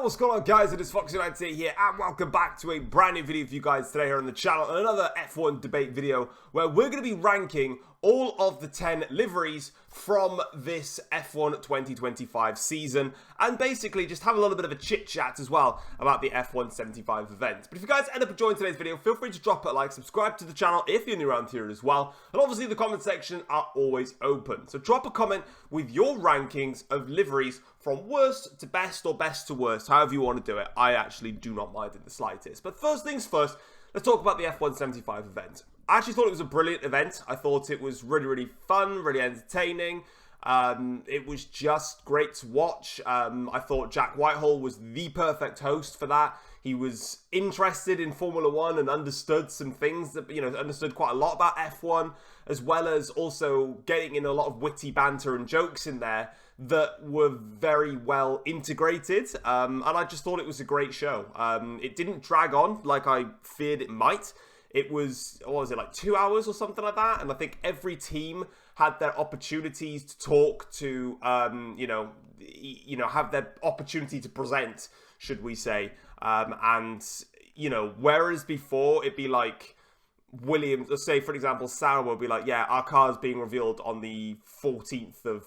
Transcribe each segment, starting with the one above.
What's going on, guys? It is Fox98 here, and welcome back to a brand new video for you guys today here on the channel, and another F1 debate video where we're going to be ranking all of the 10 liveries from this F1 2025 season, and basically just have a little bit of a chit-chat as well about the F1 75 event. But if you guys end up enjoying today's video, feel free to drop a like, subscribe to the channel if you're new around here as well, and obviously the comment section are always open. So drop a comment with your rankings of liveries from worst to best or best to worst, however you want to do it. I actually do not mind in the slightest. But first things first, let's talk about the F1 75 event. I actually thought it was a brilliant event. I thought it was really fun, really entertaining. It was just great to watch. I thought Jack Whitehall was the perfect host for that. He was interested in Formula One and understood some things that, understood quite a lot about F1, as well as also getting in a lot of witty banter and jokes in there that were very well integrated. And I just thought it was a great show. It didn't drag on like I feared it might. It was, what was it, like 2 hours or something like that? And I think every team had their opportunities to talk, to, have their opportunity to present, should we say. Whereas before it'd be like Williams, let's say, for example, Sauer would be like, yeah, our car's being revealed on the 14th of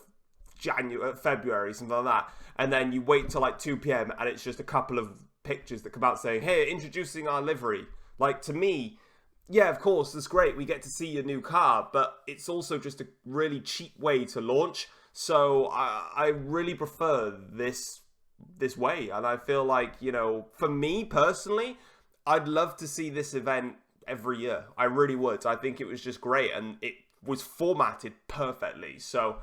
February, something like that. And then you wait till like 2 p.m. and it's just a couple of pictures that come out saying, hey, introducing our livery. Like, to me, yeah, of course, that's great. We get to see your new car, but it's also just a really cheap way to launch. So I really prefer this way. And I feel like, for me personally, I'd love to see this event every year. I really would. I think it was just great, and it was formatted perfectly. So,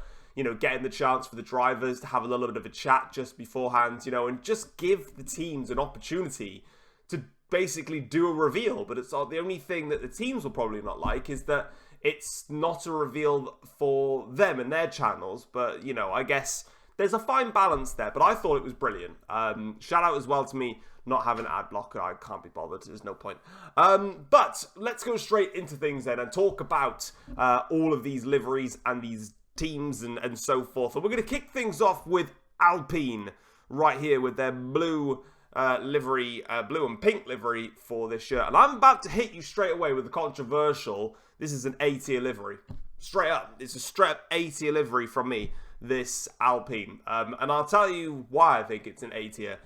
getting the chance for the drivers to have a little bit of a chat just beforehand, and just give the teams an opportunity to basically do a reveal. But it's the only thing that the teams will probably not like is that it's not a reveal for them and their channels. But, I guess there's a fine balance there. But I thought it was brilliant. Shout out as well to me not having an ad blocker. I can't be bothered. There's no point. But let's go straight into things then and talk about all of these liveries and these teams and so forth. And we're going to kick things off with Alpine right here with their blue livery, blue and pink livery for this shirt. And I'm about to hit you straight away with the controversial, this is an A-tier livery. Straight up. It's a straight up A-tier livery from me, this Alpine. And I'll tell you why I think it's an A-tier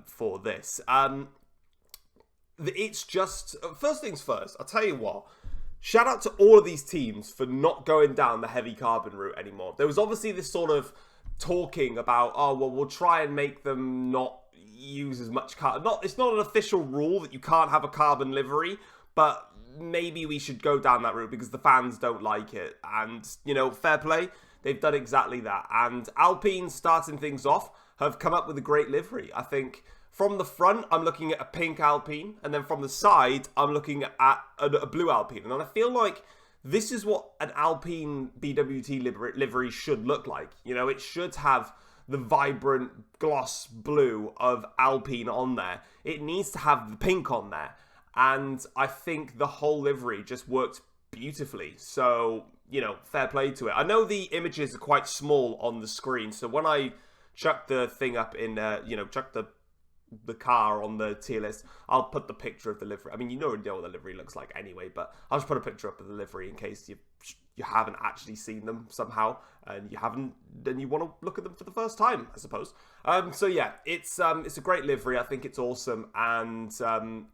for this. It's just, first things first, I'll tell you what. Shout out to all of these teams for not going down the heavy carbon route anymore. There was obviously this sort of talking about, oh, well, we'll try and make them not use as much carbon. It's not an official rule that you can't have a carbon livery, but maybe we should go down that route because the fans don't like it. And, fair play, they've done exactly that. And Alpine, starting things off, have come up with a great livery. I think from the front, I'm looking at a pink Alpine, and then from the side, I'm looking at a blue Alpine. And I feel like this is what an Alpine BWT livery should look like. It should have the vibrant gloss blue of Alpine on there. It needs to have the pink on there. And I think the whole livery just worked beautifully. So, fair play to it. I know the images are quite small on the screen. So when I chuck the thing up in, chuck the car on the tier list, I'll put the picture of the livery. I mean, you already know what the livery looks like anyway, but I'll just put a picture up of the livery in case you haven't actually seen them somehow, and then you want to look at them for the first time, I suppose. So yeah, it's a great livery. I think it's awesome, and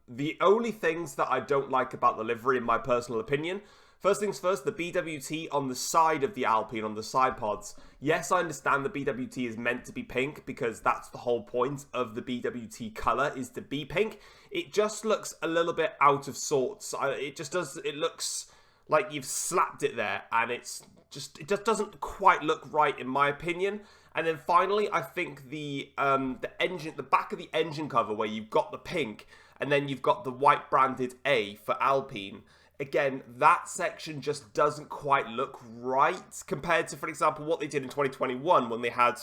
the only things that I don't like about the livery, in my personal opinion, first things first, the BWT on the side of the Alpine, on the side pods. Yes, I understand the BWT is meant to be pink because that's the whole point of the BWT colour, is to be pink. It just looks a little bit out of sorts. It looks like you've slapped it there, and it just doesn't quite look right in my opinion. And then finally, I think the back of the engine cover where you've got the pink and then you've got the white branded A for Alpine. Again, that section just doesn't quite look right compared to, for example, what they did in 2021 when they had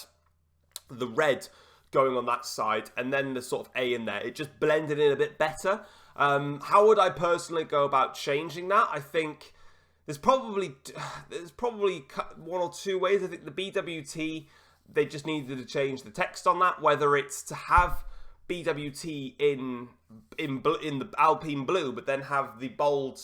the red going on that side and then the sort of A in there. It just blended in a bit better. How would I personally go about changing that? I think there's probably one or two ways. I think the BWT, they just needed to change the text on that, whether it's to have BWT in the Alpine blue, but then have the bold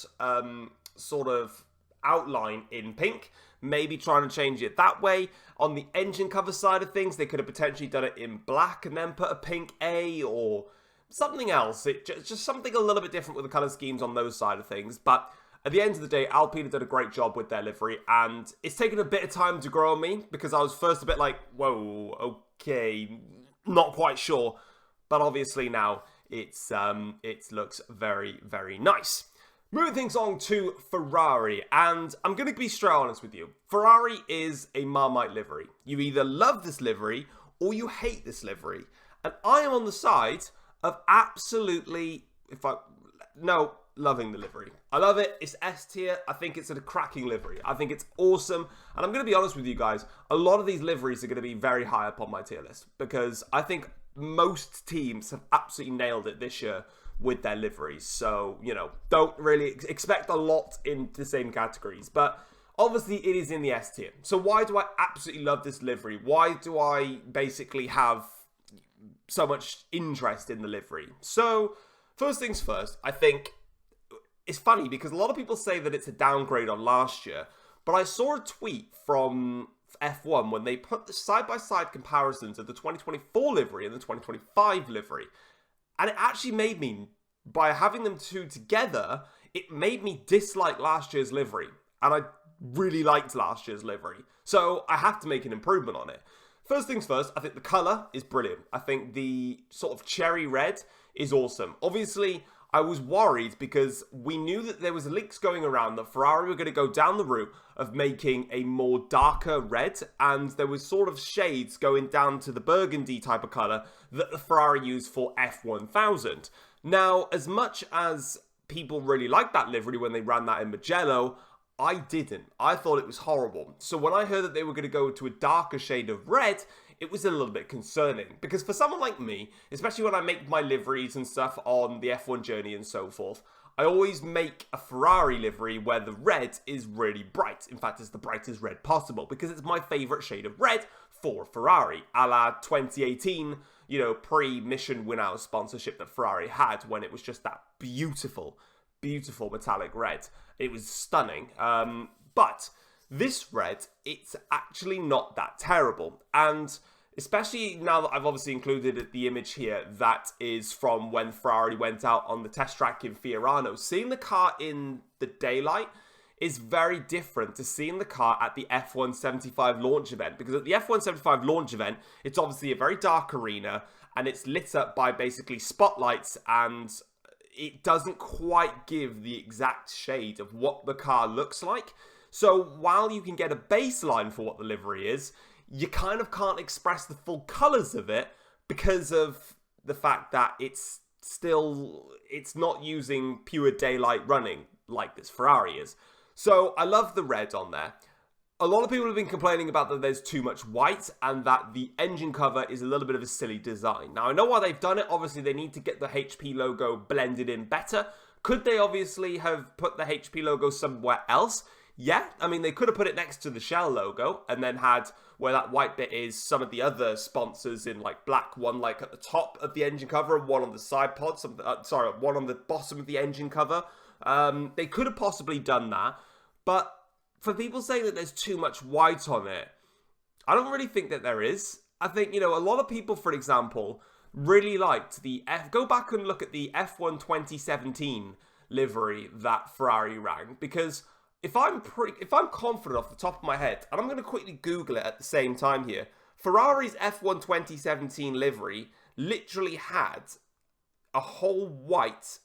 sort of outline in pink. Maybe trying to change it that way. On the engine cover side of things, they could have potentially done it in black and then put a pink A or something else. Just something a little bit different with the colour schemes on those side of things. But at the end of the day, Alpine have done a great job with their livery, and it's taken a bit of time to grow on me because I was first a bit like, whoa, okay, not quite sure. But obviously now it looks very, very nice. Moving things on to Ferrari, and I'm going to be straight honest with you. Ferrari is a Marmite livery. You either love this livery or you hate this livery. And I am on the side of absolutely, loving the livery. I love it. It's S tier. I think it's a cracking livery. I think it's awesome. And I'm going to be honest with you guys, a lot of these liveries are going to be very high up on my tier list because I think most teams have absolutely nailed it this year with their liveries. So, don't really expect a lot in the same categories. But obviously, it is in the S tier. So why do I absolutely love this livery? Why do I basically have so much interest in the livery? So, first things first, I think it's funny because a lot of people say that it's a downgrade on last year. But I saw a tweet from F1 when they put the side-by-side comparisons of the 2024 livery and the 2025 livery. And it actually made me, by having them two together, it made me dislike last year's livery. And I really liked last year's livery. So I have to make an improvement on it. First things first, I think the colour is brilliant. I think the sort of cherry red is awesome. Obviously, I was worried because we knew that there was leaks going around that Ferrari were going to go down the route of making a more darker red, and there was sort of shades going down to the burgundy type of colour that the Ferrari used for F1000. Now, as much as people really liked that livery when they ran that in Mugello, I didn't. I thought it was horrible. So when I heard that they were going to go to a darker shade of red, it was a little bit concerning. Because for someone like me, especially when I make my liveries and stuff on the F1 journey and so forth, I always make a Ferrari livery where the red is really bright. In fact, it's the brightest red possible because it's my favourite shade of red for Ferrari, a la 2018, pre-Mission Winnow sponsorship that Ferrari had when it was just that beautiful, beautiful metallic red. It was stunning. But this red, it's actually not that terrible. And especially now that I've obviously included the image here that is from when Ferrari went out on the test track in Fiorano. Seeing the car in the daylight is very different to seeing the car at the F175 launch event. Because at the F175 launch event, it's obviously a very dark arena and it's lit up by basically spotlights, and it doesn't quite give the exact shade of what the car looks like. So while you can get a baseline for what the livery is, you kind of can't express the full colours of it because of the fact that it's not using pure daylight running like this Ferrari is. So I love the red on there. A lot of people have been complaining about that there's too much white and that the engine cover is a little bit of a silly design. Now, I know why they've done it. Obviously, they need to get the HP logo blended in better. Could they obviously have put the HP logo somewhere else? Yeah, I mean, they could have put it next to the Shell logo and then had where that white bit is some of the other sponsors in like black, one like at the top of the engine cover and one on the side pod, one on the bottom of the engine cover. They could have possibly done that, but for people saying that there's too much white on it, I don't really think that there is. I think, a lot of people, for example, really liked go back and look at the F1 2017 livery that Ferrari ran, because if I'm confident off the top of my head, and I'm going to quickly Google it at the same time here, Ferrari's F1 2017 livery literally had a whole white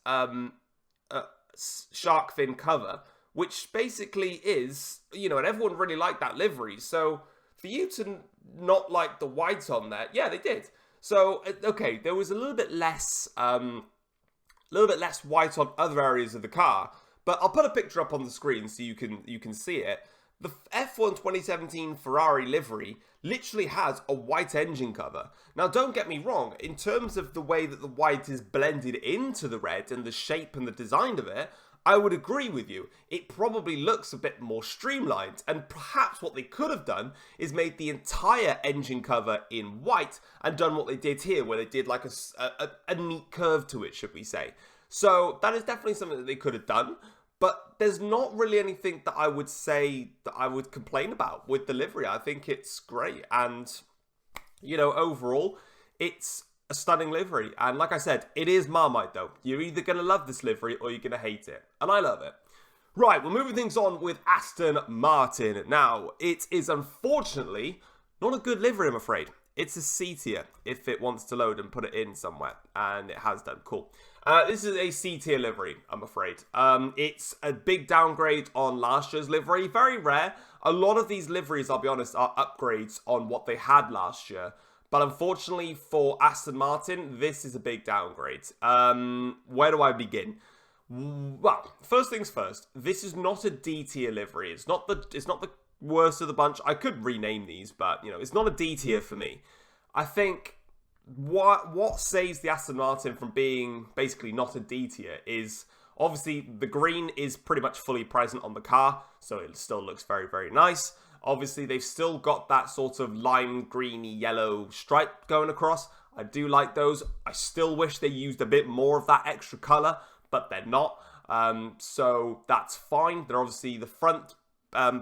shark fin cover, which basically is, and everyone really liked that livery. So for you to not like the white on there, yeah, they did. So, okay, there was a little bit less white on other areas of the car, but I'll put a picture up on the screen so you can see it. The F1 2017 Ferrari livery literally has a white engine cover. Now, don't get me wrong, in terms of the way that the white is blended into the red and the shape and the design of it, I would agree with you. It probably looks a bit more streamlined, and perhaps what they could have done is made the entire engine cover in white and done what they did here, where they did like a neat curve to it, should we say. So that is definitely something that they could have done, but there's not really anything that I would say that I would complain about with the livery. I think it's great, and, you know, overall, it's a stunning livery. And like I said, it is Marmite though. You're either going to love this livery or you're going to hate it. And I love it. Right, we're moving things on with Aston Martin. Now, it is unfortunately not a good livery, I'm afraid. It's a C tier if it wants to load and put it in somewhere. And it has done. Cool. This is a C tier livery, I'm afraid. It's a big downgrade on last year's livery. Very rare. A lot of these liveries, I'll be honest, are upgrades on what they had last year. But unfortunately for Aston Martin, this is a big downgrade. Where do I begin? Well, first things first. This is not a D tier livery. It's not the worst of the bunch. I could rename these, but you know, it's not a D tier for me. I think what saves the Aston Martin from being basically not a D tier is obviously the green is pretty much fully present on the car, so it still looks very, very nice. Obviously, they've still got that sort of lime greeny yellow stripe going across. I do like those. I still wish they used a bit more of that extra colour, but they're not. So that's fine. They're obviously the front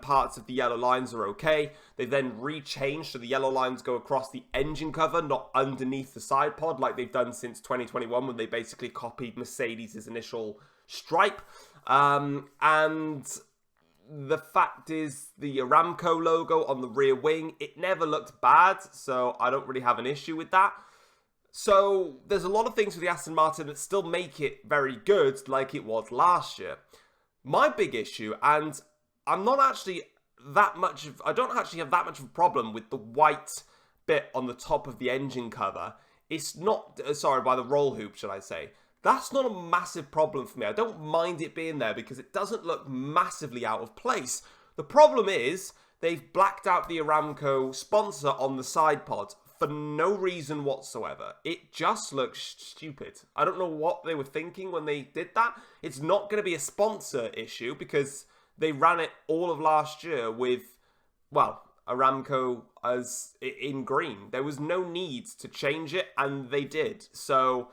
parts of the yellow lines are okay. They then rechanged so the yellow lines go across the engine cover, not underneath the side pod like they've done since 2021 when they basically copied Mercedes' initial stripe. And the fact is, the Aramco logo on the rear wing, it never looked bad, so I don't really have an issue with that. So there's a lot of things with the Aston Martin that still make it very good, like it was last year. My big issue, and I don't actually have that much of a problem with the white bit on the top of the engine cover. It's not, by the roll hoop, should I say. That's not a massive problem for me. I don't mind it being there because it doesn't look massively out of place. The problem is they've blacked out the Aramco sponsor on the side pod for no reason whatsoever. It just looks stupid. I don't know what they were thinking when they did that. It's not going to be a sponsor issue because they ran it all of last year with, well, Aramco as in green. There was no need to change it, and they did. So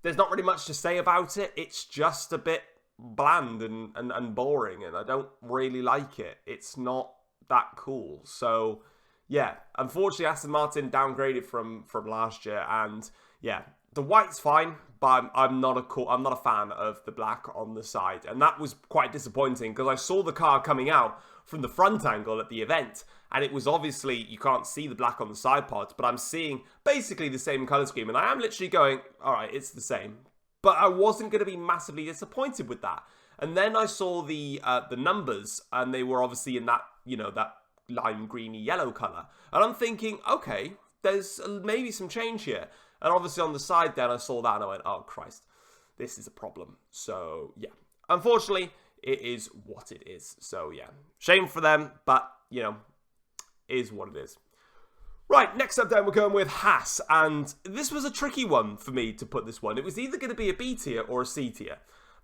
there's not really much to say about it. It's just a bit bland and boring, and I don't really like it. It's not that cool. So yeah, unfortunately Aston Martin downgraded from last year, and yeah, the white's fine, but I'm not a fan of the black on the side, and that was quite disappointing because I saw the car coming out from the front angle at the event, and it was obviously, you can't see the black on the side pods, but I'm seeing basically the same color scheme, and I am literally going, all right, it's the same. But I wasn't going to be massively disappointed with that. And then I saw the numbers, and they were obviously in that, you know, that lime greeny yellow color, and I'm thinking, okay, there's maybe some change here. And obviously on the side then I saw that and I went, oh Christ, this is a problem. So yeah, unfortunately it is what it is. So yeah, shame for them, but you know, is what it is. Right, next up then we're going with Haas, and this was a tricky one for me to put this one. It was either going to be a B tier or a C tier,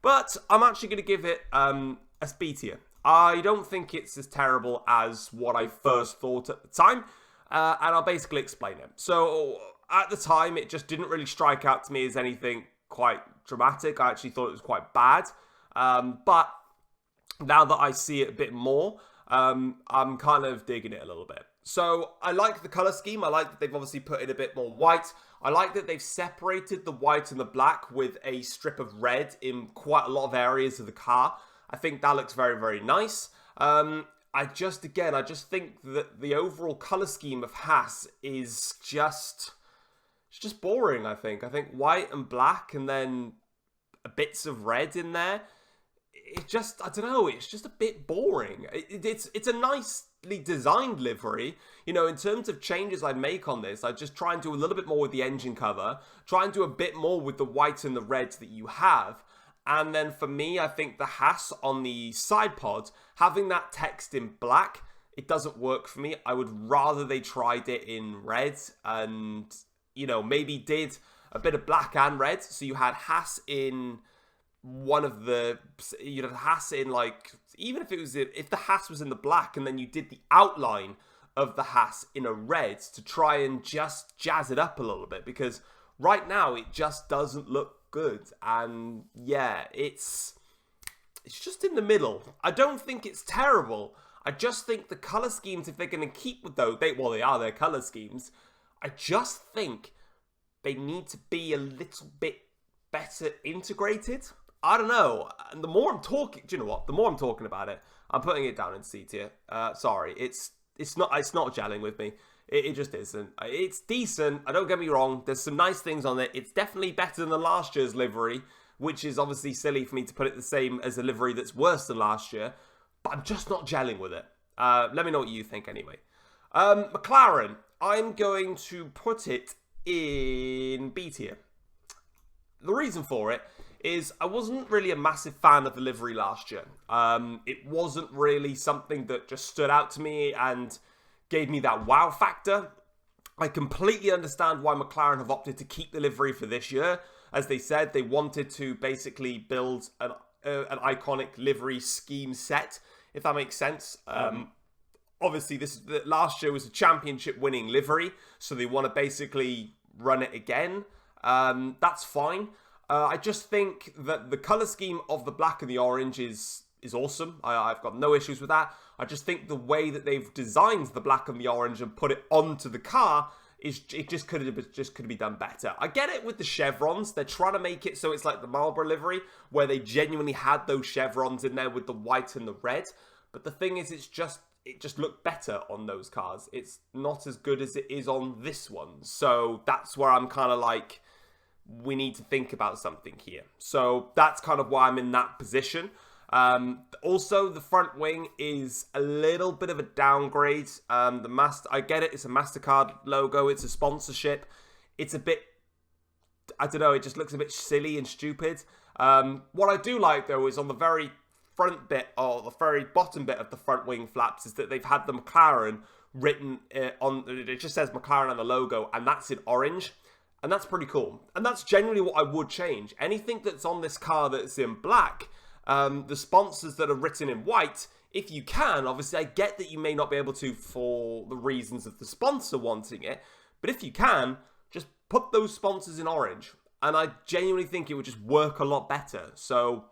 but I'm actually going to give it a B tier. I don't think it's as terrible as what I first thought at the time, and I'll basically explain it. So at the time, it just didn't really strike out to me as anything quite dramatic. I actually thought it was quite bad. But now that I see it a bit more, I'm kind of digging it a little bit. So I like the color scheme. I like that they've obviously put in a bit more white. I like that they've separated the white and the black with a strip of red in quite a lot of areas of the car. I think that looks very, very nice. I just think that the overall color scheme of Haas is just boring, I think. I think white and black and then bits of red in there. It just, I don't know, it's just a bit boring. It's a nicely designed livery. You know, in terms of changes I'd make on this, I'd just try and do a little bit more with the engine cover. Try and do a bit more with the white and the reds that you have. And then for me, I think the Haas on the side pod, having that text in black, it doesn't work for me. I would rather they tried it in red and, you know, maybe did a bit of black and red. So you had Haas in one of the, the Haas in like, even if the Haas was in the black and then you did the outline of the Haas in a red to try and just jazz it up a little bit, because right now it just doesn't look good. And yeah, it's just in the middle. I don't think it's terrible. I just think the color schemes, if they're going to keep with those, they are their color schemes. I just think they need to be a little bit better integrated. I don't know. And the more I'm talking, do you know what? The more I'm talking about it, I'm putting it down in C tier. Sorry, it's not gelling with me. It just isn't. It's decent. Don't get me wrong. There's some nice things on it. It's definitely better than the last year's livery, which is obviously silly for me to put it the same as a livery that's worse than last year. But I'm just not gelling with it. Let me know what you think anyway. McLaren, I'm going to put it in B tier. The reason for it is I wasn't really a massive fan of the livery last year. It wasn't really something that just stood out to me and gave me that wow factor. I completely understand why McLaren have opted to keep the livery for this year. As they said, they wanted to basically build an iconic livery scheme set, if that makes sense. Obviously, last year was a championship winning livery, so they want to basically run it again. That's fine. I just think that the color scheme of the black and the orange is awesome. I've got no issues with that. I just think the way that they've designed the black and the orange and put it onto the car just could have been done better. I get it with the chevrons. They're trying to make it so it's like the Marlboro livery, where they genuinely had those chevrons in there with the white and the red. But the thing is, it just looked better on those cars. It's not as good as it is on this one. So that's where I'm kind of like, we need to think about something here. So that's kind of why I'm in that position. Also, the front wing is a little bit of a downgrade. I get it. It's a MasterCard logo. It's a sponsorship. It's a bit, I don't know, it just looks a bit silly and stupid. What I do like, though, is on the very front bit, or the very bottom bit of the front wing flaps, is that they've had the McLaren written on, it just says McLaren on the logo, and that's in orange. And that's pretty cool. And that's generally what I would change. Anything that's on this car that's in black, the sponsors that are written in white, if you can, obviously I get that you may not be able to for the reasons of the sponsor wanting it, but if you can, just put those sponsors in orange. And I genuinely think it would just work a lot better. So,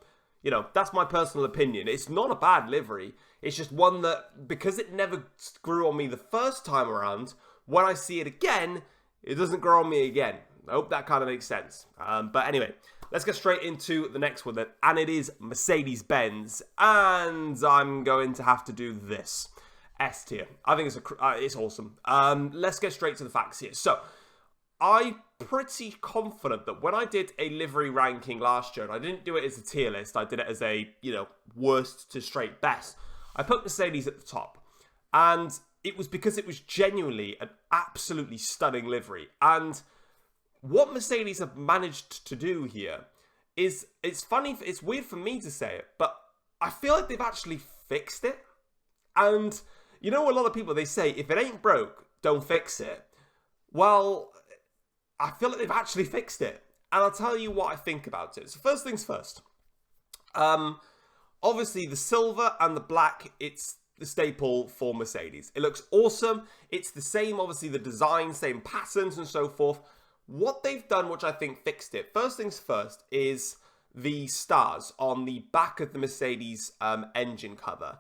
that's my personal opinion. It's not a bad livery. It's just one that, because it never grew on me the first time around, when I see it again, it doesn't grow on me again. I hope that kind of makes sense. But anyway, let's get straight into the next one then. And it is Mercedes-Benz. And I'm going to have to do this. S tier. I think it's awesome. Let's get straight to the facts here. So, I'm pretty confident that when I did a livery ranking last year, and I didn't do it as a tier list, I did it as a, worst to straight best, I put Mercedes at the top. And it was because it was genuinely an absolutely stunning livery. And what Mercedes have managed to do here is, it's weird for me to say it, but I feel like they've actually fixed it. And, a lot of people, they say, if it ain't broke, don't fix it. Well, I feel like they've actually fixed it. And I'll tell you what I think about it. So first things first. Obviously, the silver and the black, it's the staple for Mercedes. It looks awesome. It's the same, obviously, the design, same patterns and so forth. What they've done, which I think fixed it, first things first, is the stars on the back of the Mercedes engine cover.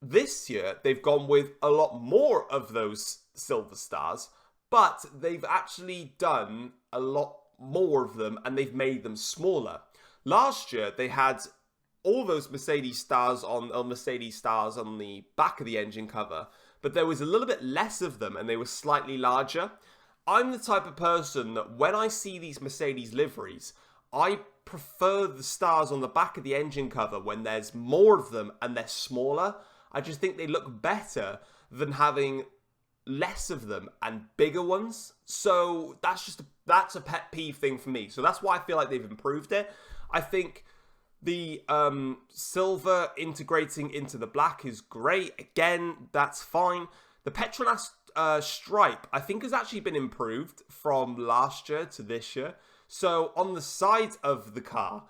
This year, they've gone with a lot more of those silver stars, but they've actually done a lot more of them, and they've made them smaller. Last year, they had all those Mercedes stars on the back of the engine cover, but there was a little bit less of them, and they were slightly larger. I'm the type of person that when I see these Mercedes liveries, I prefer the stars on the back of the engine cover when there's more of them and they're smaller. I just think they look better than having less of them and bigger ones. So that's a pet peeve thing for me. So that's why I feel like they've improved it. I think the silver integrating into the black is great. Again, that's fine. The Petronas stripe, I think, has actually been improved from last year to this year. So on the side of the car,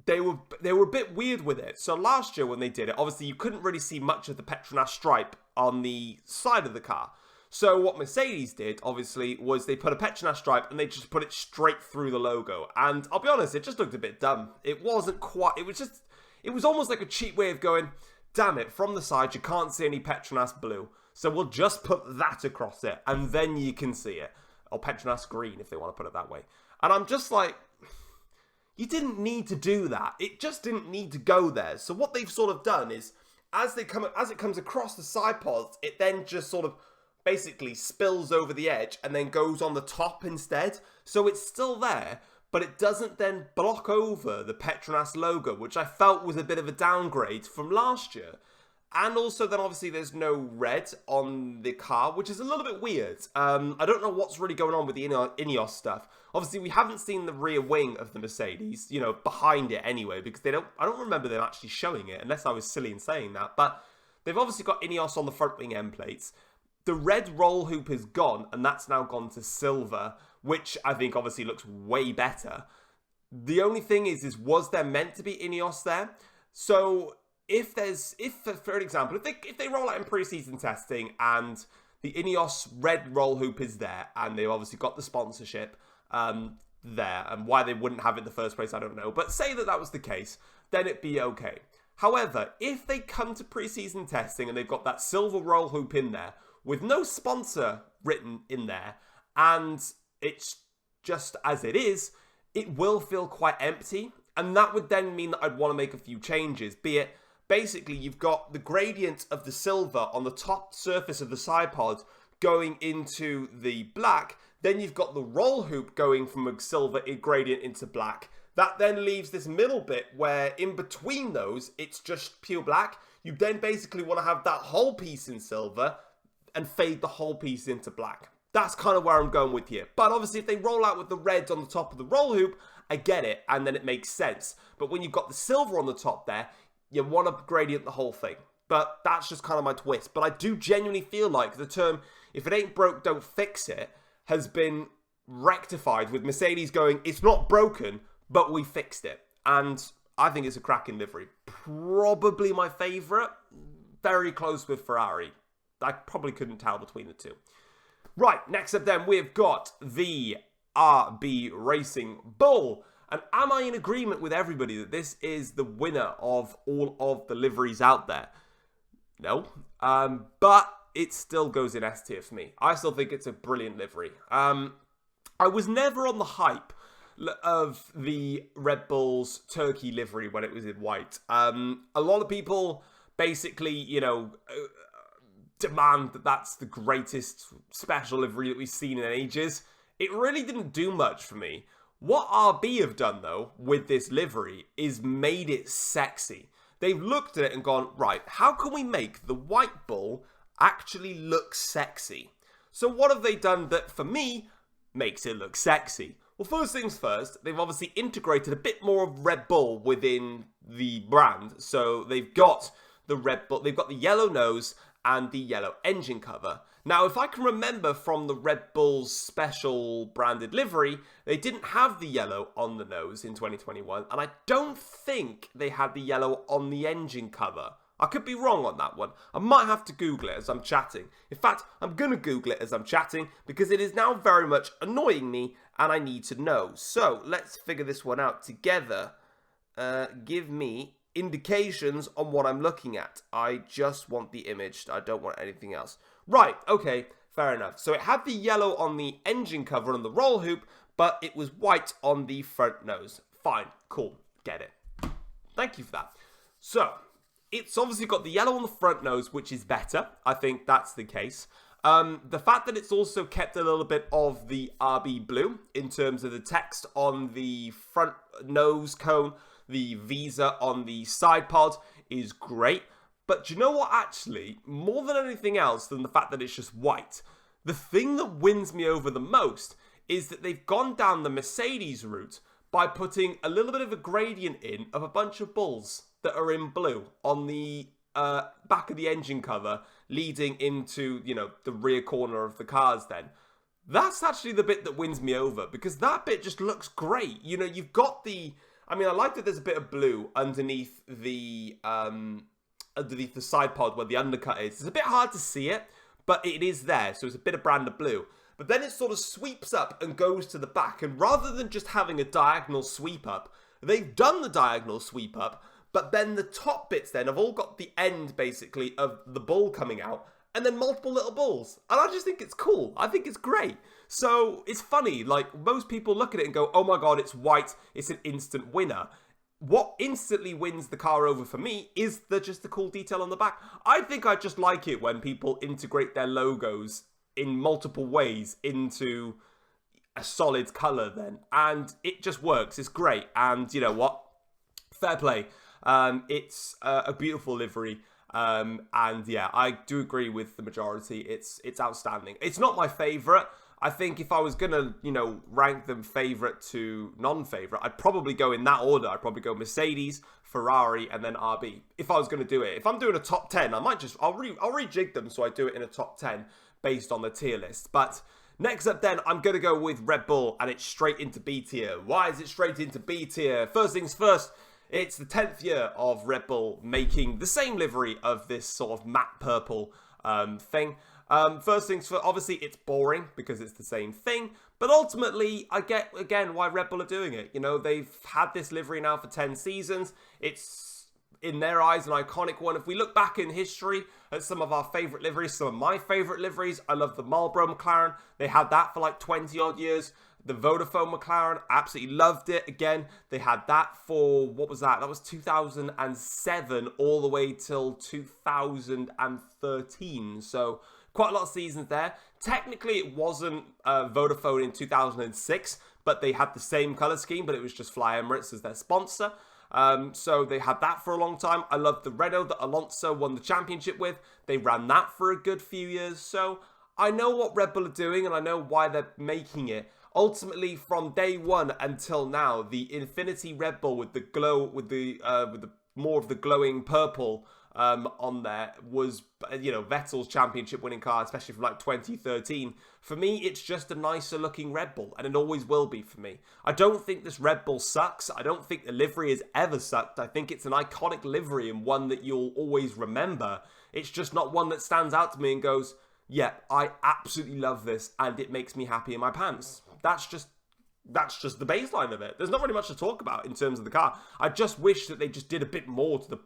they were a bit weird with it. So last year when they did it, obviously you couldn't really see much of the Petronas stripe on the side of the car. So what Mercedes did, obviously, was they put a Petronas stripe and they just put it straight through the logo. And I'll be honest, it just looked a bit dumb. It wasn't quite, it was almost like a cheap way of going, damn it, from the side you can't see any Petronas blue. So we'll just put that across it and then you can see it. Or Petronas green if they want to put it that way. And I'm just like, you didn't need to do that. It just didn't need to go there. So what they've sort of done is, as it comes across the side pods, it then just sort of basically spills over the edge and then goes on the top instead. So it's still there, but it doesn't then block over the Petronas logo, which I felt was a bit of a downgrade from last year. And also then obviously there's no red on the car, which is a little bit weird. I don't know what's really going on with the Ineos stuff. Obviously we haven't seen the rear wing of the Mercedes, you know, behind it anyway, because I don't remember them actually showing it, unless I was silly in saying that. But they've obviously got Ineos on the front wing end plates. The red roll hoop is gone, and that's now gone to silver, which I think obviously looks way better. The only thing is was there meant to be Ineos there? So for an example, if they roll out in pre-season testing and the Ineos red roll hoop is there, and they've obviously got the sponsorship there, and why they wouldn't have it in the first place, I don't know. But say that was the case, then it'd be okay. However, if they come to pre-season testing and they've got that silver roll hoop in there, with no sponsor written in there, and it's just as it is, it will feel quite empty. And that would then mean that I'd want to make a few changes, be it basically you've got the gradient of the silver on the top surface of the side pod going into the black, then you've got the roll hoop going from a silver gradient into black. That then leaves this middle bit where in between those, it's just pure black. You then basically want to have that whole piece in silver and fade the whole piece into black. That's kind of where I'm going with here. But obviously if they roll out with the reds on the top of the roll hoop, I get it, and then it makes sense. But when you've got the silver on the top there, you want to gradient the whole thing. But that's just kind of my twist. But I do genuinely feel like the term, if it ain't broke, don't fix it, has been rectified with Mercedes going, it's not broken, but we fixed it. And I think it's a cracking livery. Probably my favourite. Very close with Ferrari. I probably couldn't tell between the two. Right, next up then, we've got the RB Racing Bull. And am I in agreement with everybody that this is the winner of all of the liveries out there? No. But it still goes in S tier for me. I still think it's a brilliant livery. I was never on the hype of the Red Bull's Turkey livery when it was in white. A lot of people basically, you know, demand that that's the greatest special livery that we've seen in ages. It really didn't do much for me. What RB have done, though, with this livery is made it sexy. They've looked at it and gone, right, how can we make the white bull actually look sexy? So what have they done that, for me, makes it look sexy? Well, first things first, they've obviously integrated a bit more of Red Bull within the brand. So they've got the Red Bull, they've got the yellow nose and the yellow engine cover. Now, if I can remember from the Red Bull's special branded livery, they didn't have the yellow on the nose in 2021, and I don't think they had the yellow on the engine cover. I could be wrong on that one. I might have to Google it as I'm chatting. In fact, I'm going to Google it as I'm chatting because it is now very much annoying me and I need to know. So, let's figure this one out together. Give me indications on what I'm looking at. I just want the image. I don't want anything else. Right, okay, fair enough. So it had the yellow on the engine cover and the roll hoop, but it was white on the front nose. Fine, cool, get it. Thank you for that. So, it's obviously got the yellow on the front nose, which is better. I think that's the case. The fact that it's also kept a little bit of the RB blue in terms of the text on the front nose cone, the Visa on the side pod is great. But do you know what, actually, more than anything else than the fact that it's just white, the thing that wins me over the most is that they've gone down the Mercedes route by putting a little bit of a gradient in of a bunch of bulls that are in blue on the back of the engine cover leading into, you know, the rear corner of the cars then. That's actually the bit that wins me over because that bit just looks great. You know, you've got the, I mean, I like that there's a bit of blue underneath the side pod where the undercut is. It's a bit hard to see it, but it is there, so it's a bit of brand of blue. But then it sort of sweeps up and goes to the back, and rather than just having a diagonal sweep up, they've done the diagonal sweep up, but then the top bits then have all got the end, basically, of the bull coming out, and then multiple little bulls. And I just think it's cool. I think it's great. So it's funny, like, most people look at it and go, oh my god, it's white, it's an instant winner. What instantly wins the car over for me is just the cool detail on the back. I think I just like it when people integrate their logos in multiple ways into a solid colour then. And it just works. It's great. And you know what? Fair play. It's a beautiful livery. And yeah, I do agree with the majority. It's outstanding. It's not my favourite. I think if I was going to, you know, rank them favourite to non-favourite, I'd probably go in that order. I'd probably go Mercedes, Ferrari, and then RB. If I was going to do it. If I'm doing a top 10, I might just, I'll rejig them so I do it in a top 10 based on the tier list. But next up then, I'm going to go with Red Bull, and it's straight into B tier. Why is it straight into B tier? First things first, it's the 10th year of Red Bull making the same livery of this sort of matte purple thing. First things first, obviously it's boring because it's the same thing, but ultimately I get, again, why Red Bull are doing it. You know, they've had this livery now for 10 seasons. It's, in their eyes, an iconic one. If we look back in history at some of our favourite liveries, some of my favourite liveries, I love the Marlboro McLaren. They had that for like 20 odd years. The Vodafone McLaren, absolutely loved it. Again, they had that for, what was that? That was 2007 all the way till 2013. So quite a lot of seasons there. Technically, it wasn't Vodafone in 2006, but they had the same colour scheme, but it was just Fly Emirates as their sponsor. So they had that for a long time. I love the Renault that Alonso won the championship with. They ran that for a good few years. So I know what Red Bull are doing, and I know why they're making it. Ultimately, from day one until now, the Infinity Red Bull with the glow, with the more of the glowing purple on there was, you know, Vettel's championship winning car, especially from like 2013. For me, it's just a nicer looking Red Bull, and it always will be for me. I don't think this Red Bull sucks. I don't think the livery has ever sucked. I think it's an iconic livery and one that you'll always remember. It's just not one that stands out to me and goes, yeah, I absolutely love this and it makes me happy in my pants. That's just the baseline of it. There's not really much to talk about in terms of the car. I just wish that they just did a bit more to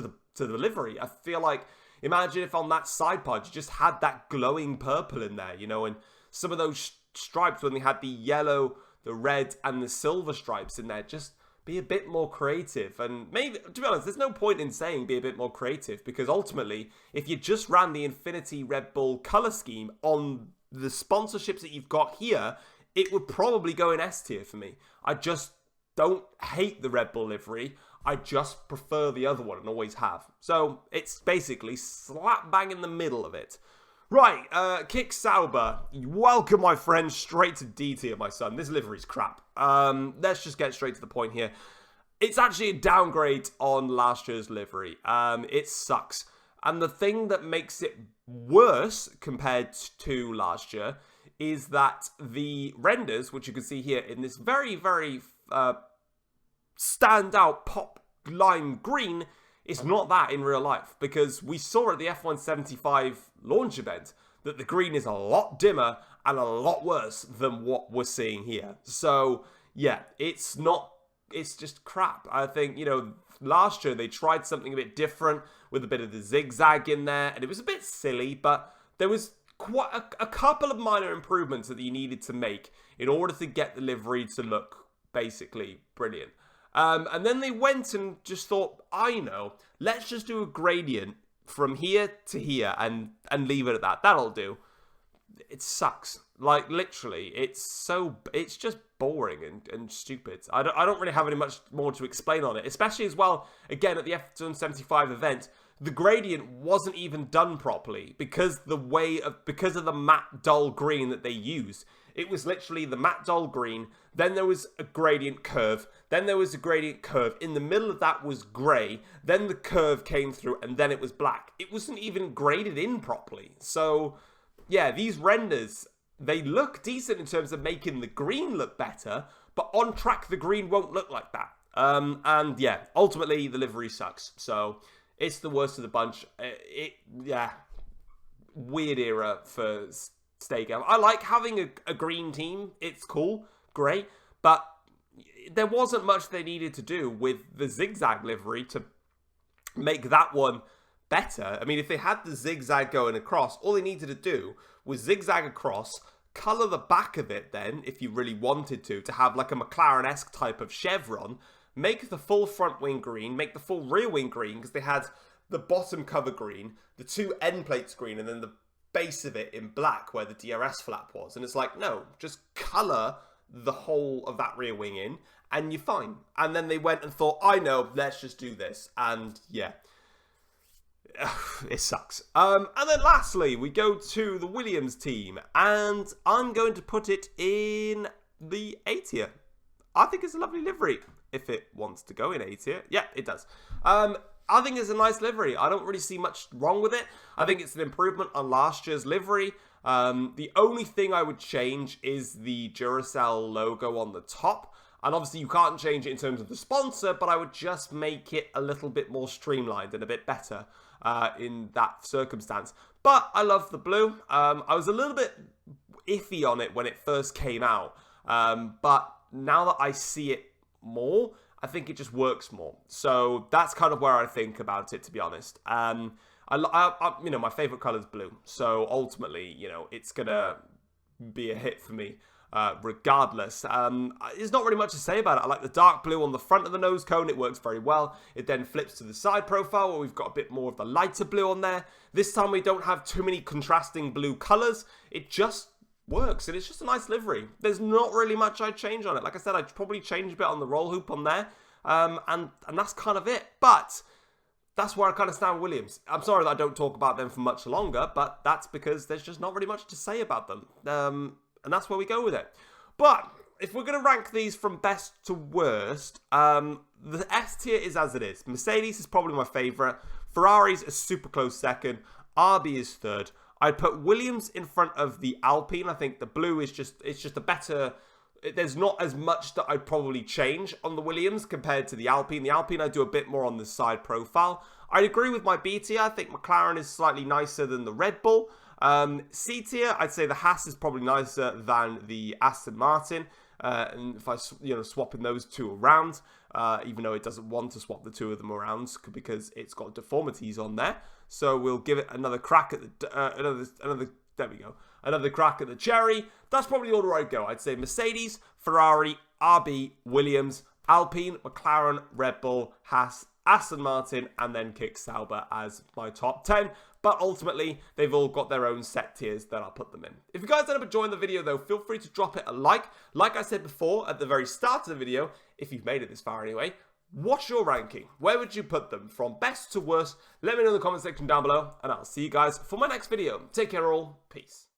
the livery. I feel like, imagine if on that side pod you just had that glowing purple in there, you know, and some of those stripes when they had the yellow, the red, and the silver stripes in there, just be a bit more creative. And maybe, to be honest, there's no point in saying be a bit more creative, because ultimately, if you just ran the Infinity Red Bull colour scheme on the sponsorships that you've got here, it would probably go in S tier for me. I just don't hate the Red Bull livery. I just prefer the other one and always have. So it's basically slap bang in the middle of it. Right, Kick Sauber. Welcome, my friend, straight to D tier, my son. This livery's crap. Let's just get straight to the point here. It's actually a downgrade on last year's livery. It sucks. And the thing that makes it worse compared to last year is that the renders, which you can see here in this very, very standout pop lime green, it's not that in real life, because we saw at the F175 launch event that the green is a lot dimmer and a lot worse than what we're seeing here. So yeah, it's just crap. I think, you know, last year they tried something a bit different with a bit of the zigzag in there, and it was a bit silly, but there was quite a couple of minor improvements that you needed to make in order to get the livery to look basically brilliant. And then they went and just thought, I know, let's just do a gradient from here to here and leave it at that. That'll do. It sucks. Like, literally, it's just boring and stupid. I don't really have any much more to explain on it, especially as well, again, at the F175 event, the gradient wasn't even done properly because of the matte dull green that they used. It was literally the matte dull green, then there was a gradient curve, then there was a gradient curve, in the middle of that was grey, then the curve came through, and then it was black. It wasn't even graded in properly. So, yeah, these renders, they look decent in terms of making the green look better, but on track the green won't look like that. And yeah, ultimately the livery sucks. So it's the worst of the bunch. Yeah, weird era for Staycam. I like having a green team. It's cool, great, but there wasn't much they needed to do with the zigzag livery to make that one better. I mean, if they had the zigzag going across, all they needed to do was zigzag across, colour the back of it then, if you really wanted to have like a McLaren-esque type of chevron, make the full front wing green, make the full rear wing green, because they had the bottom cover green, the two end plates green, and then the base of it in black where the DRS flap was. And it's like, no, just colour the whole of that rear wing in, and you're fine. And then they went and thought, I know, let's just do this. And yeah, it sucks. And then lastly, we go to the Williams team, and I'm going to put it in the A tier. I think it's a lovely livery if it wants to go in A tier. Yeah, it does. I think it's a nice livery. I don't really see much wrong with it. I think it's an improvement on last year's livery. The only thing I would change is the Duracell logo on the top. And obviously you can't change it in terms of the sponsor, but I would just make it a little bit more streamlined and a bit better in that circumstance. But I love the blue. I was a little bit iffy on it when it first came out. But now that I see it more, I think it just works more. So that's kind of where I think about it, to be honest. You know, my favorite color is blue. So ultimately, you know, it's going to be a hit for me regardless. There's not really much to say about it. I like the dark blue on the front of the nose cone. It works very well. It then flips to the side profile where we've got a bit more of the lighter blue on there. This time we don't have too many contrasting blue colors. It just works, and it's just a nice livery. There's not really much I'd change on it. Like I said, I'd probably change a bit on the roll hoop on there, and that's kind of it. But that's where I kind of stand with Williams. I'm sorry that I don't talk about them for much longer, but that's because there's just not really much to say about them, and that's where we go with it. But if we're going to rank these from best to worst, the S tier is as it is. Mercedes is probably my favourite. Ferrari's a super close second. RB is third. I'd put Williams in front of the Alpine. I think the blue is just a better. There's not as much that I'd probably change on the Williams compared to the Alpine. The Alpine I do a bit more on the side profile. I'd agree with my B tier. I think McLaren is slightly nicer than the Red Bull. C tier, I'd say the Haas is probably nicer than the Aston Martin. And if I, swapping those two around, even though it doesn't want to swap the two of them around because it's got deformities on there. So we'll give it another crack at the, there we go. Another crack at the cherry. That's probably the order I'd go. I'd say Mercedes, Ferrari, RB, Williams, Alpine, McLaren, Red Bull, Haas, Aston Martin, and then kick Sauber as my top 10. But ultimately, they've all got their own set tiers that I'll put them in. If you guys end up enjoying the video, though, feel free to drop it a like. Like I said before, at the very start of the video, if you've made it this far anyway, what's your ranking? Where would you put them from best to worst? Let me know in the comment section down below, and I'll see you guys for my next video. Take care all. Peace.